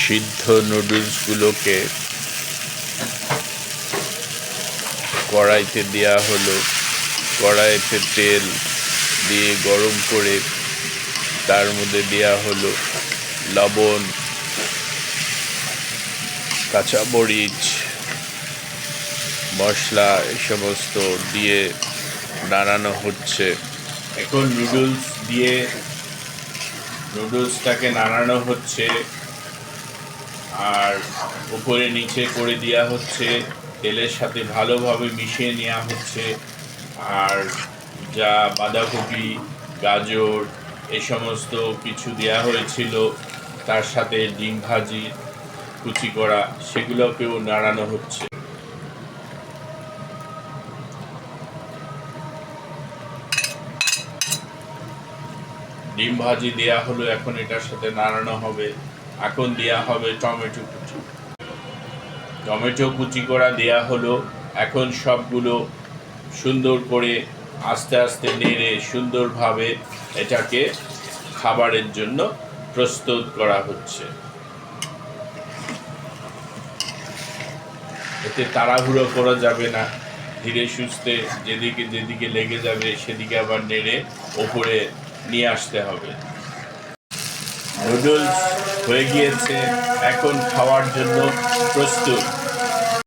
সিদ্ধ নুডলসগুলোকে কড়াইতে দেওয়া হলো। কড়াইতে তেল দিয়ে গরম করে তার মধ্যে দেওয়া হলো লবণ, কাঁচামরিচ, মশলা এই সমস্ত দিয়ে নাড়ানো হচ্ছে। এখন নুডলসটাকে নাড়ানো হচ্ছে আর উপরে নিচে করে দেওয়া হচ্ছে, তেলের সাথে ভালোভাবে মিশিয়ে নেওয়া হচ্ছে। আর যা বাঁধাকপি, গাজর এই সমস্ত কিছু দেওয়া হয়েছিল, তার সাথে ডিম ভাজি কুচি করা, সেগুলোকেও নাড়ানো হচ্ছে। ডিম ভাজি দেওয়া হলো, এখন এটার সাথে নাড়ানো হবে। এখন দেওয়া হবে টমেটো কুচি করা দেওয়া হলো। এখন সবগুলো সুন্দর করে আস্তে আস্তে নেড়ে সুন্দরভাবে এটাকে খাবারের জন্য প্রস্তুত করা হচ্ছে। এতে তাড়াহুড়ো করা যাবে না, ধীরে সুস্থে যেদিকে লেগে যাবে সেদিকে আবার নেড়ে ওপরে নিয়ে আসতে হবে। নুডলস হয়ে গিয়েছে, এখন খাওয়ার জন্য প্রস্তুত।